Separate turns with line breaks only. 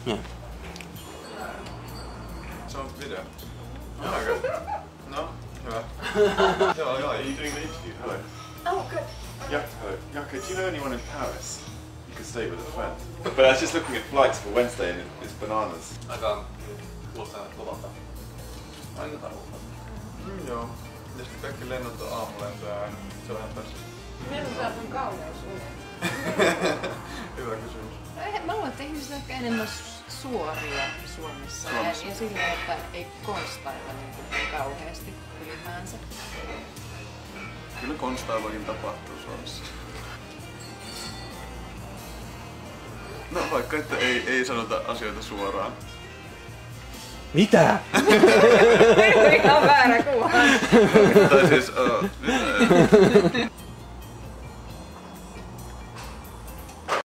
Yeah.
Se on video. No, hyvä. Are you doing the interview? Hello.
Oh, good.
Yeah, hello. Jacco, do you know anyone in Paris? You could stay with a friend. But I was just looking at flights for Wednesday and it's bananas.
Aika kuulostaa kovalta. Aina tarvittaa.
Joo. Ja sitten kaikki lennot on aamulentoja. Se on ihan tässä.
Milloin sä oot kauneusunet?
Hyvä kysymys.
Mä luulen, että ihmiset on ehkä enemmän suoria Suomessa. Ja silleen, että ei konstailla niin kauheasti ylipäänsä.
Kyllä konstailuakin tapahtuu Suomessa. No vaikka, että ei sanota asioita suoraan.
Mitä?
Ihan väärä kuva.
Tai siis...